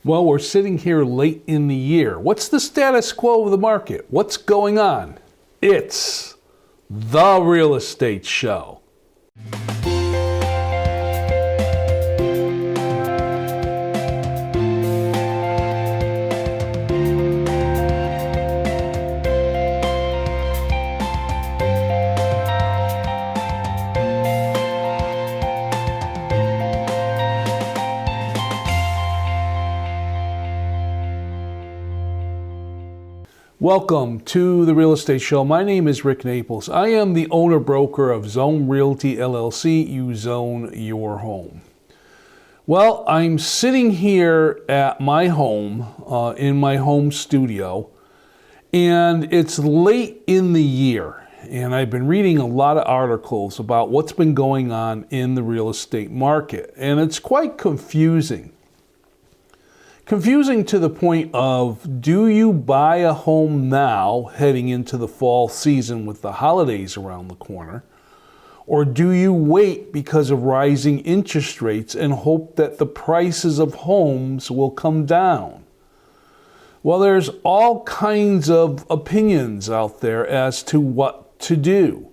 Well, we're sitting here late in the year. What's the status quo of the market? What's going on? It's the real estate show. Welcome to the Real Estate Show. My name is Rick Naples. I am the owner-broker of Zone Realty LLC. You zone your home. Well, I'm sitting here at my home, in my home studio, and it's late in the year. And I've been reading a lot of articles about what's been going on in the real estate market. And it's quite confusing. Confusing to the point of, do you buy a home now heading into the fall season with the holidays around the corner? Or do you wait because of rising interest rates and hope that the prices of homes will come down? Well, there's all kinds of opinions out there as to what to do.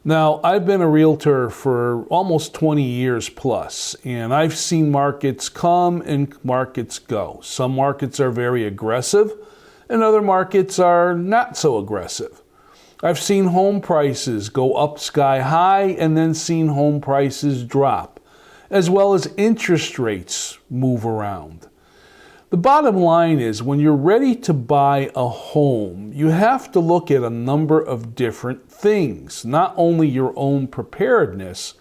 Now, I've been a realtor for almost 20 years plus, and I've seen markets come and markets go. Some markets are very aggressive, and other markets are not so aggressive. I've seen home prices go up sky high and then seen home prices drop, as well as interest rates move around. The bottom line is, when you're ready to buy a home, you have to look at a number of different things. Not only your own preparedness,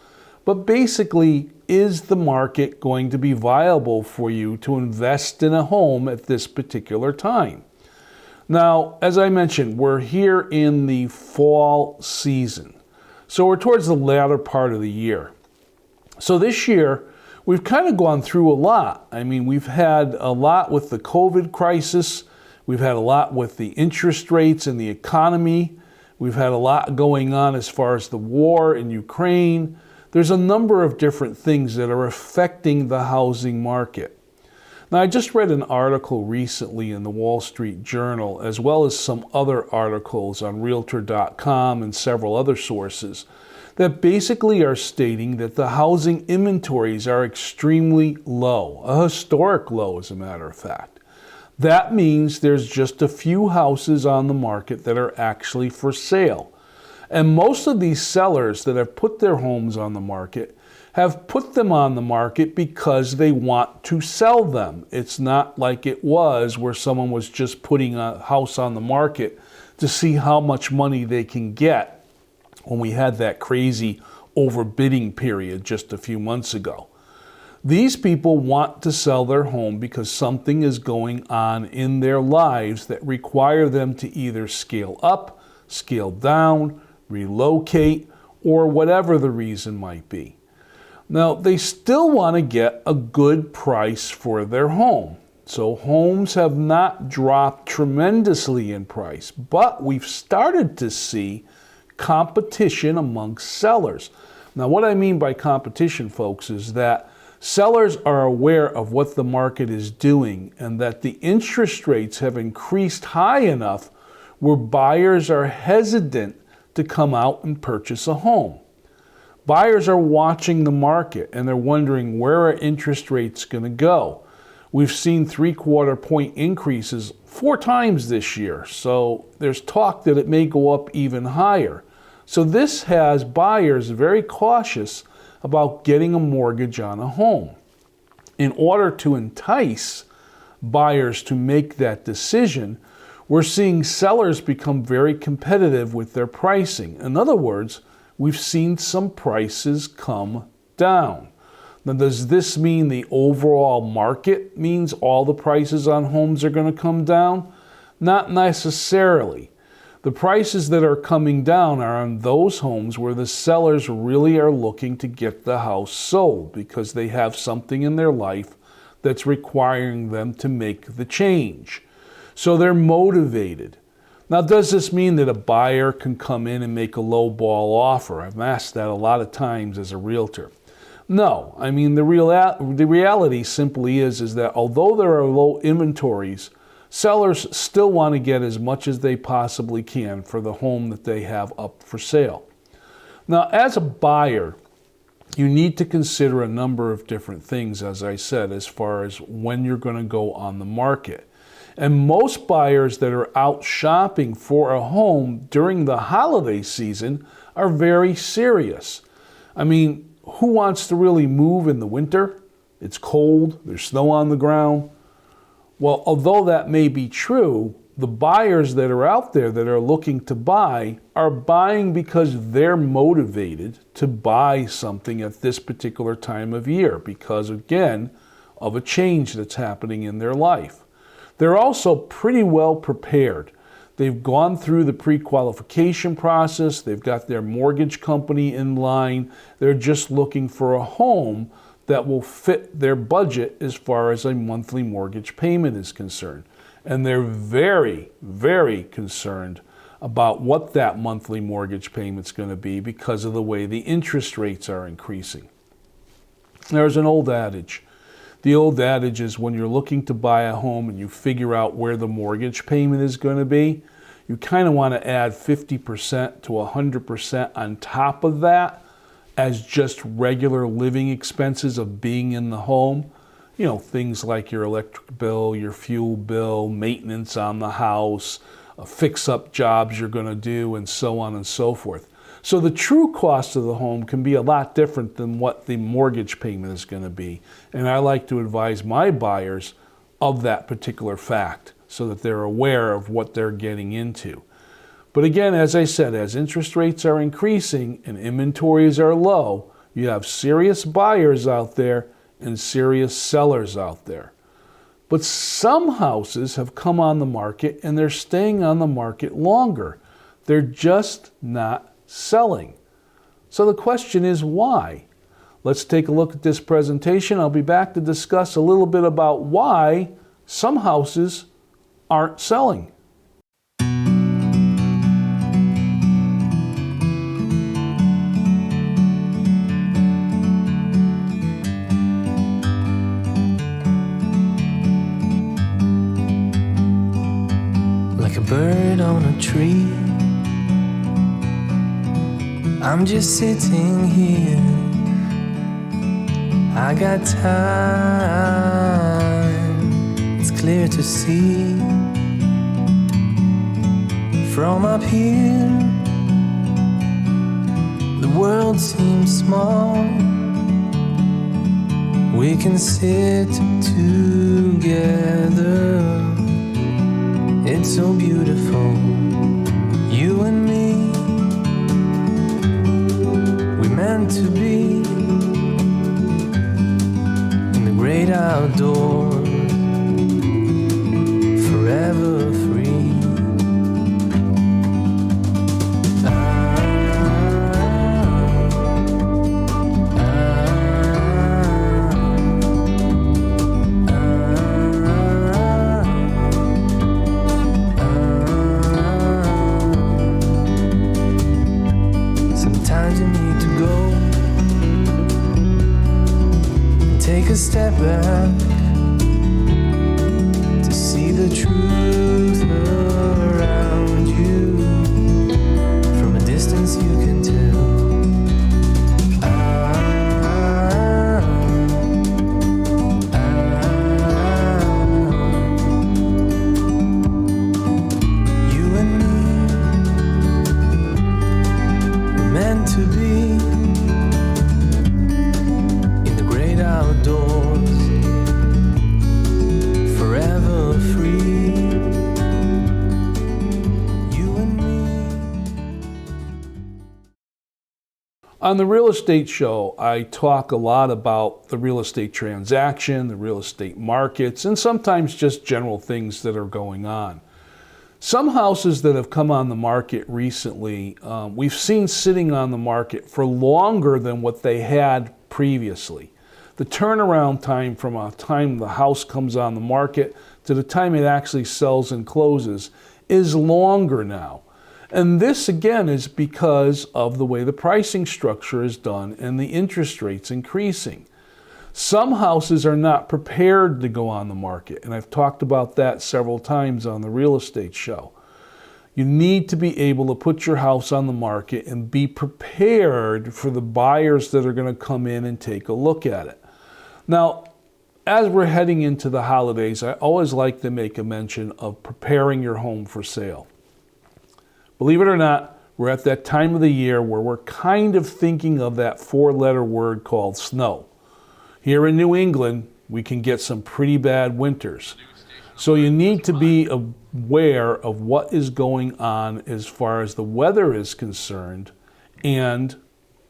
but basically, is the market going to be viable for you to invest in a home at this particular time? Now, as I mentioned, we're here in the fall season. So we're towards the latter part of the year. So this year, we've kind of gone through a lot. I mean, we've had a lot with the COVID crisis. We've had a lot with the interest rates and the economy. We've had a lot going on as far as the war in Ukraine. There's a number of different things that are affecting the housing market. Now, I just read an article recently in the Wall Street Journal, as well as some other articles on Realtor.com and several other sources, that basically are stating that the housing inventories are extremely low, a historic low as a matter of fact. That means there's just a few houses on the market that are actually for sale. And most of these sellers that have put their homes on the market have put them on the market because they want to sell them. It's not like it was where someone was just putting a house on the market to see how much money they can get when we had that crazy overbidding period just a few months ago. These people want to sell their home because something is going on in their lives that require them to either scale up, scale down, relocate, or whatever the reason might be. Now, they still want to get a good price for their home. So homes have not dropped tremendously in price, but we've started to see competition amongst sellers. Now, what I mean by competition, folks, is that sellers are aware of what the market is doing and that the interest rates have increased high enough where buyers are hesitant to come out and purchase a home. Buyers are watching the market and they're wondering, where are interest rates going to go? We've seen 3/4 point increases 4 times this year, so there's talk that it may go up even higher. So this has buyers very cautious about getting a mortgage on a home. In order to entice buyers to make that decision, we're seeing sellers become very competitive with their pricing. In other words, we've seen some prices come down. Now, does this mean the overall market means all the prices on homes are going to come down? Not necessarily. The prices that are coming down are on those homes where the sellers really are looking to get the house sold because they have something in their life that's requiring them to make the change. So they're motivated. Now, does this mean that a buyer can come in and make a low ball offer? I've asked that a lot of times as a realtor. No, I mean, the reality simply is that although there are low inventories, sellers still want to get as much as they possibly can for the home that they have up for sale. Now, as a buyer, you need to consider a number of different things, as I said, as far as when you're going to go on the market. And most buyers that are out shopping for a home during the holiday season are very serious. I mean, who wants to really move in the winter? It's cold, there's snow on the ground. Well, although that may be true, the buyers that are out there that are looking to buy are buying because they're motivated to buy something at this particular time of year because, again, of a change that's happening in their life. They're also pretty well prepared. They've gone through the pre-qualification process. They've got their mortgage company in line. They're just looking for a home that will fit their budget as far as a monthly mortgage payment is concerned. And they're very, very concerned about what that monthly mortgage payment's going to be because of the way the interest rates are increasing. There's an old adage. The old adage is when you're looking to buy a home and you figure out where the mortgage payment is going to be, you kind of want to add 50% to 100% on top of that as just regular living expenses of being in the home. You know, things like your electric bill, your fuel bill, maintenance on the house, fix-up jobs you're going to do, and so on and so forth. So the true cost of the home can be a lot different than what the mortgage payment is going to be. And I like to advise my buyers of that particular fact so that they're aware of what they're getting into. But again, as I said, as interest rates are increasing and inventories are low, you have serious buyers out there and serious sellers out there. But some houses have come on the market and they're staying on the market longer. They're just not selling. So the question is why? Let's take a look at this presentation. I'll be back to discuss a little bit about why some houses aren't selling. Like a bird on a tree, I'm just sitting here. I got time, it's clear to see. From up here, the world seems small. We can sit together. It's so beautiful, you and me. We meant to be in the great outdoors, forever free. Take a step back to see the truth around you. From a distance you can tell. You and me were meant to be outdoors, forever free, you and me. On the Real Estate Show, I talk a lot about the real estate transaction, the real estate markets, and sometimes just general things that are going on. Some houses that have come on the market recently, we've seen sitting on the market for longer than what they had previously. The turnaround time from a time the house comes on the market to the time it actually sells and closes is longer now. And this again is because of the way the pricing structure is done and the interest rates increasing. Some houses are not prepared to go on the market, and I've talked about that several times on the real estate show. You need to be able to put your house on the market and be prepared for the buyers that are going to come in and take a look at it. Now, as we're heading into the holidays, I always like to make a mention of preparing your home for sale. Believe it or not, we're at that time of the year where we're kind of thinking of that four-letter word called snow. Here in New England, we can get some pretty bad winters. So you need to be aware of what is going on as far as the weather is concerned and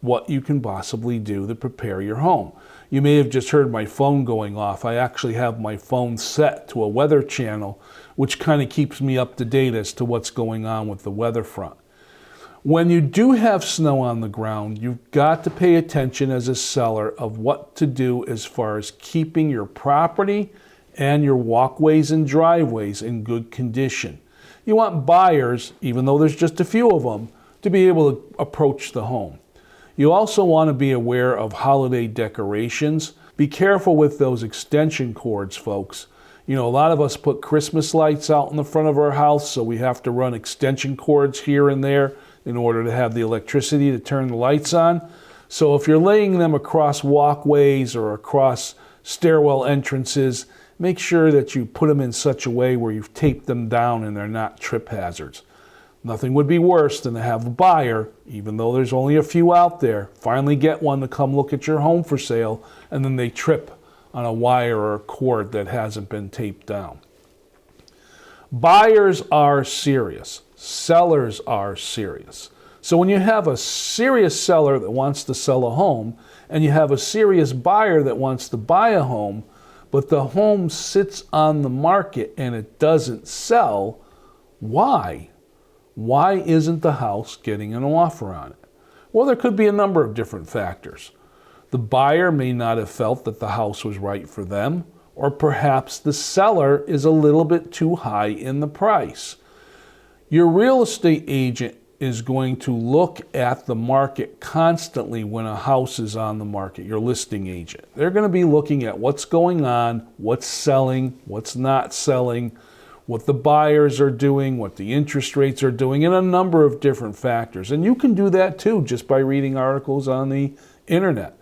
what you can possibly do to prepare your home. You may have just heard my phone going off. I actually have my phone set to a weather channel, which kind of keeps me up to date as to what's going on with the weather front. When you do have snow on the ground, you've got to pay attention as a seller of what to do as far as keeping your property and your walkways and driveways in good condition. You want buyers, even though there's just a few of them, to be able to approach the home. You also want to be aware of holiday decorations. Be careful with those extension cords, folks. You know, a lot of us put Christmas lights out in the front of our house, so we have to run extension cords here and there in order to have the electricity to turn the lights on. So if you're laying them across walkways or across stairwell entrances, make sure that you put them in such a way where you've taped them down and they're not trip hazards. Nothing would be worse than to have a buyer, even though there's only a few out there, finally get one to come look at your home for sale, and then they trip on a wire or a cord that hasn't been taped down. Buyers are serious. Sellers are serious. So when you have a serious seller that wants to sell a home, and you have a serious buyer that wants to buy a home, but the home sits on the market and it doesn't sell, why? Why isn't the house getting an offer on it? Well, there could be a number of different factors. The buyer may not have felt that the house was right for them, or perhaps the seller is a little bit too high in the price. Your real estate agent is going to look at the market constantly when a house is on the market, your listing agent. They're going to be looking at what's going on, what's selling, what's not selling, what the buyers are doing, what the interest rates are doing, and a number of different factors. And you can do that too just by reading articles on the internet.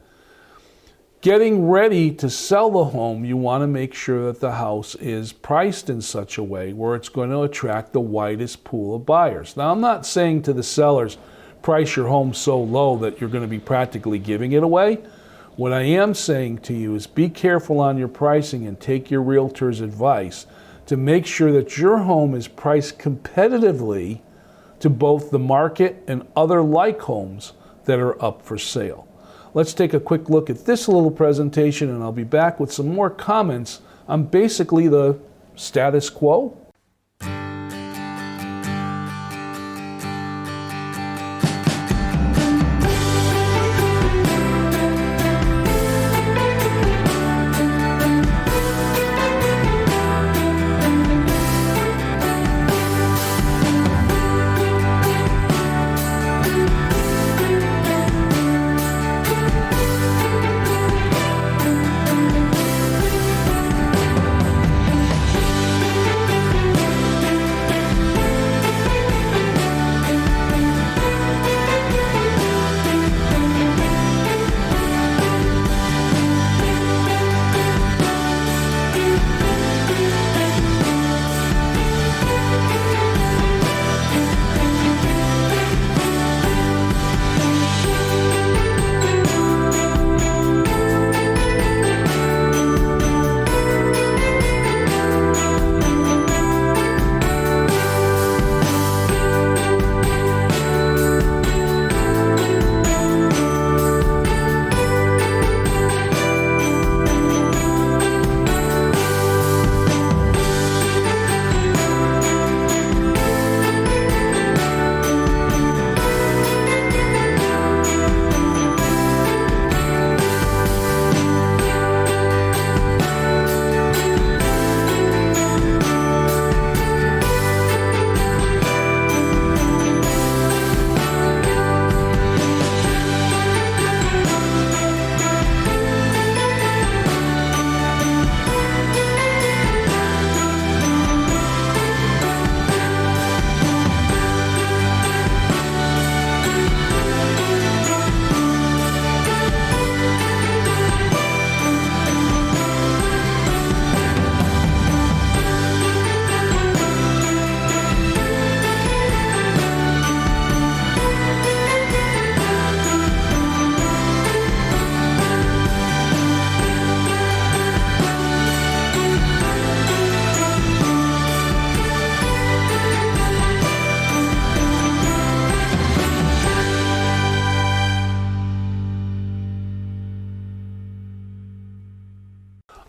Getting ready to sell the home, you want to make sure that the house is priced in such a way where it's going to attract the widest pool of buyers. Now, I'm not saying to the sellers, price your home so low that you're going to be practically giving it away. What I am saying to you is be careful on your pricing and take your realtor's advice to make sure that your home is priced competitively to both the market and other like homes that are up for sale. Let's take a quick look at this little presentation, and I'll be back with some more comments on basically the status quo.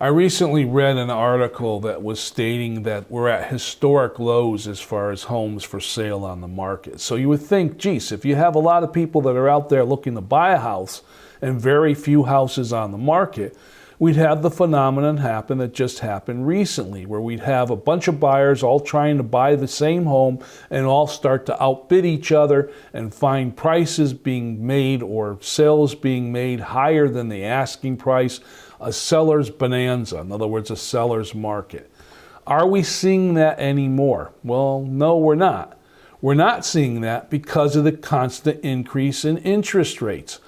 I recently read an article that was stating that we're at historic lows as far as homes for sale on the market. So you would think, geez, if you have a lot of people that are out there looking to buy a house and very few houses on the market, we'd have the phenomenon happen that just happened recently, where we'd have a bunch of buyers all trying to buy the same home and all start to outbid each other and find prices being made or sales being made higher than the asking price. A seller's bonanza, in other words, a seller's market. Are we seeing that anymore? Well, no, we're not. We're not seeing that because of the constant increase in interest rates.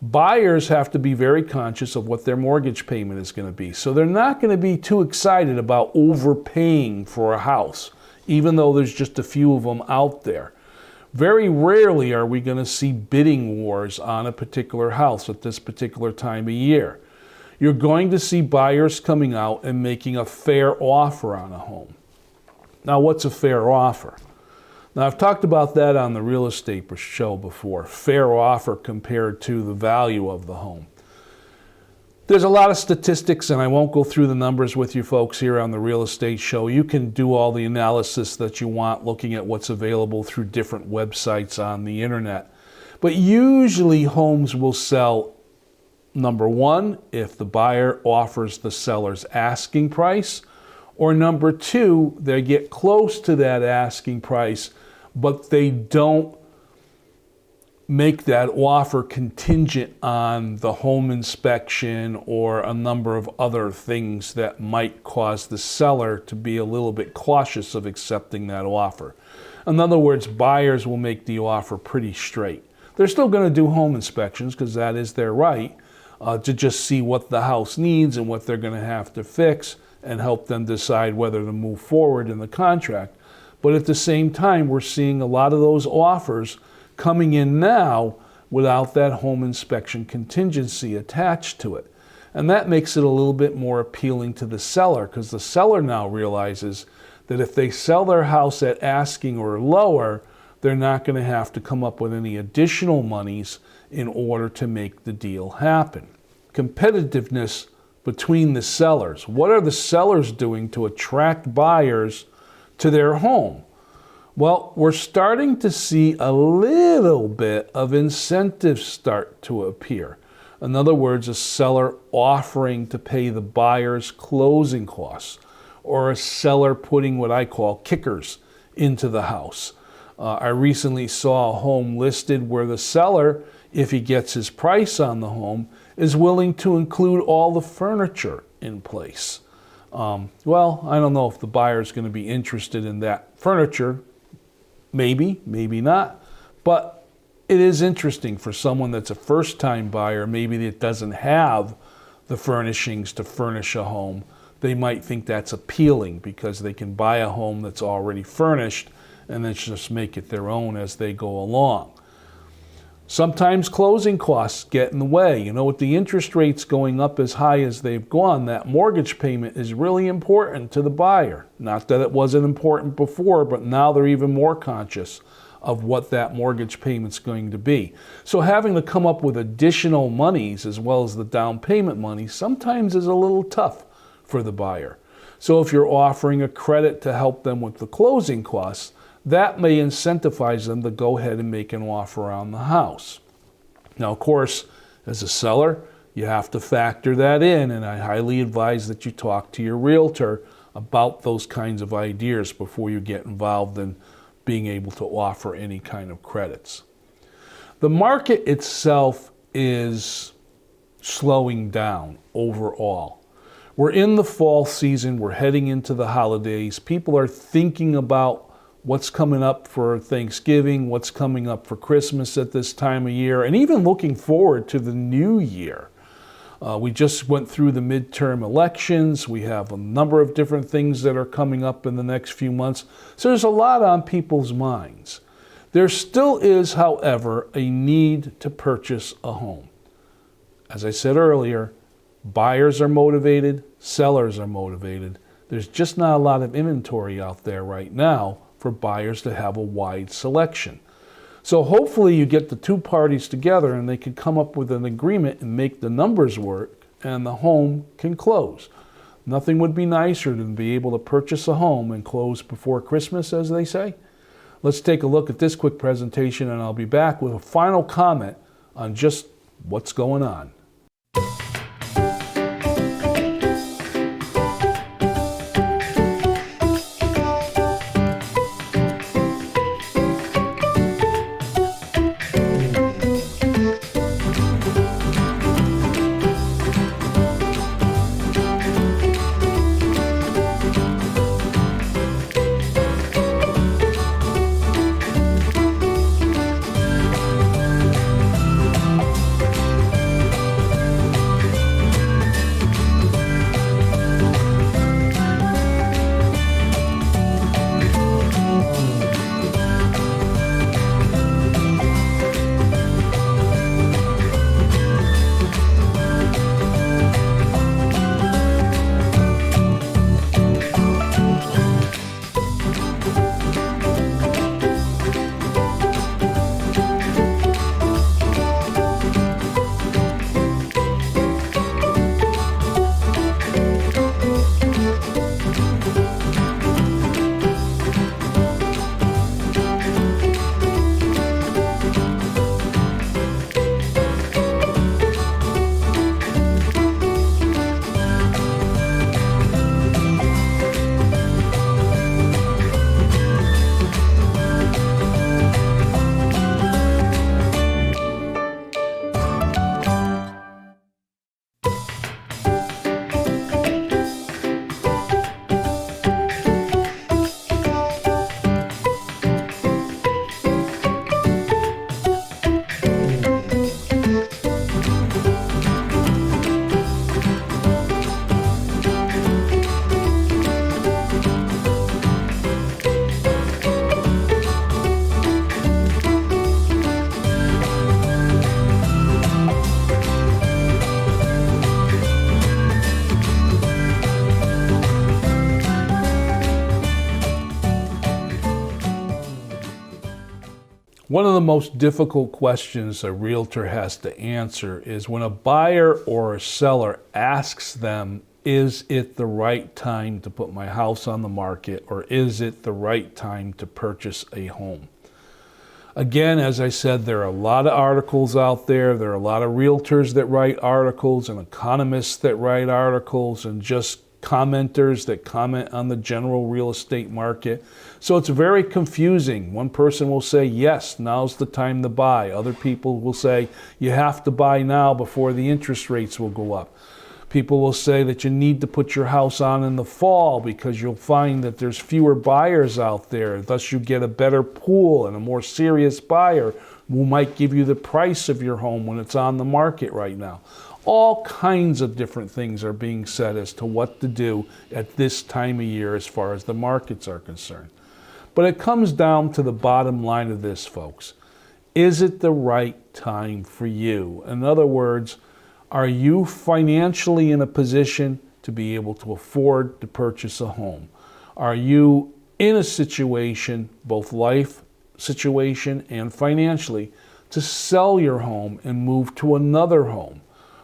Buyers have to be very conscious of what their mortgage payment is going to be. So they're not going to be too excited about overpaying for a house, even though there's just a few of them out there. Very rarely are we going to see bidding wars on a particular house at this particular time of year. You're going to see buyers coming out and making a fair offer on a home. Now, what's a fair offer? Now, I've talked about that on the real estate show before. Fair offer compared to the value of the home. There's a lot of statistics, and I won't go through the numbers with you folks here on the real estate show. You can do all the analysis that you want looking at what's available through different websites on the internet. But usually homes will sell, number one, if the buyer offers the seller's asking price, or number two, they get close to that asking price, but they don't make that offer contingent on the home inspection or a number of other things that might cause the seller to be a little bit cautious of accepting that offer. In other words, buyers will make the offer pretty straight. They're still going to do home inspections because that is their right, to just see what the house needs and what they're going to have to fix and help them decide whether to move forward in the contract. But at the same time, we're seeing a lot of those offers coming in now without that home inspection contingency attached to it. And that makes it a little bit more appealing to the seller, because the seller now realizes that if they sell their house at asking or lower, they're not going to have to come up with any additional monies in order to make the deal happen. Competitiveness between the sellers. What are the sellers doing to attract buyers to their home? Well, we're starting to see a little bit of incentives start to appear. In other words, a seller offering to pay the buyer's closing costs, or a seller putting what I call kickers into the house. I recently saw a home listed where the seller, if he gets his price on the home, is willing to include all the furniture in place. Well, I don't know if the buyer is going to be interested in that furniture. Maybe, maybe not. But it is interesting for someone that's a first-time buyer, maybe that doesn't have the furnishings to furnish a home. They might think that's appealing because they can buy a home that's already furnished and then just make it their own as they go along. Sometimes closing costs get in the way. You know, with the interest rates going up as high as they've gone, that mortgage payment is really important to the buyer. Not that it wasn't important before, but now they're even more conscious of what that mortgage payment's going to be. So having to come up with additional monies as well as the down payment money sometimes is a little tough for the buyer. So if you're offering a credit to help them with the closing costs, that may incentivize them to go ahead and make an offer on the house. Now, of course, as a seller, you have to factor that in, and I highly advise that you talk to your realtor about those kinds of ideas before you get involved in being able to offer any kind of credits. The market itself is slowing down overall. We're in the fall season, we're heading into the holidays. People are thinking about what's coming up for Thanksgiving, what's coming up for Christmas at this time of year, and even looking forward to the new year. We just went through the midterm elections. We have a number of different things that are coming up in the next few months. So there's a lot on people's minds. There still is, however, a need to purchase a home. As I said earlier, buyers are motivated, sellers are motivated. There's just not a lot of inventory out there right now for buyers to have a wide selection. So hopefully you get the two parties together and they can come up with an agreement and make the numbers work and the home can close. Nothing would be nicer than to be able to purchase a home and close before Christmas, as they say. Let's take a look at this quick presentation, and I'll be back with a final comment on just what's going on. One of the most difficult questions a realtor has to answer is when a buyer or a seller asks them, is it the right time to put my house on the market, or is it the right time to purchase a home? Again, as I said, there are a lot of articles out there. There are a lot of realtors that write articles and economists that write articles and just commenters that comment on the general real estate market. So it's very confusing. One person will say, yes, now's the time to buy. Other people will say, you have to buy now before the interest rates will go up. People will say that you need to put your house on in the fall because you'll find that there's fewer buyers out there. Thus you get a better pool and a more serious buyer who might give you the price of your home when it's on the market right now. All kinds of different things are being said as to what to do at this time of year as far as the markets are concerned. But it comes down to the bottom line of this, folks. Is it the right time for you? In other words, are you financially in a position to be able to afford to purchase a home? Are you in a situation, both life situation and financially, to sell your home and move to another home?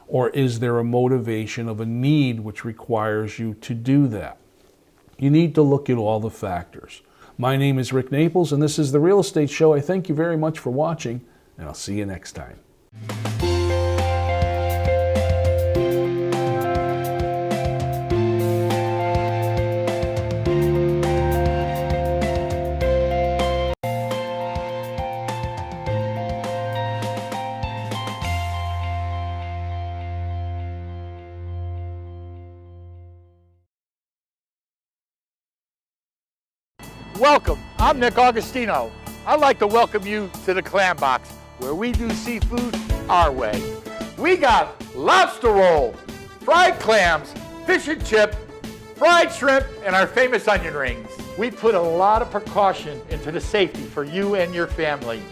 Or is there a motivation of a need which requires you to do that? You need to look at all the factors. My name is Rick Naples, and this is The Real Estate Show. I thank you very much for watching, and I'll see you next time. Welcome, I'm Nick Augustino. I'd like to welcome you to the Clam Box, where we do seafood our way. We got lobster roll, fried clams, fish and chip, fried shrimp, and our famous onion rings. We put a lot of precaution into the safety for you and your family.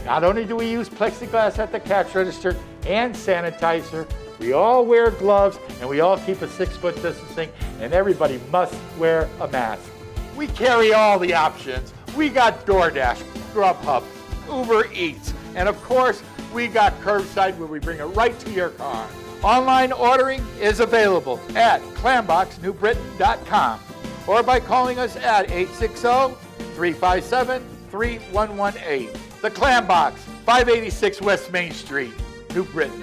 Not only do we use plexiglass at the cash register and sanitizer, we all wear gloves and we all keep a 6-foot distancing, and everybody must wear a mask. We carry all the options. We got DoorDash, Grubhub, Uber Eats, and of course, we got curbside where we bring it right to your car. Online ordering is available at clamboxnewbritain.com or by calling us at 860-357-3118. The Clam Box, 586 West Main Street, New Britain.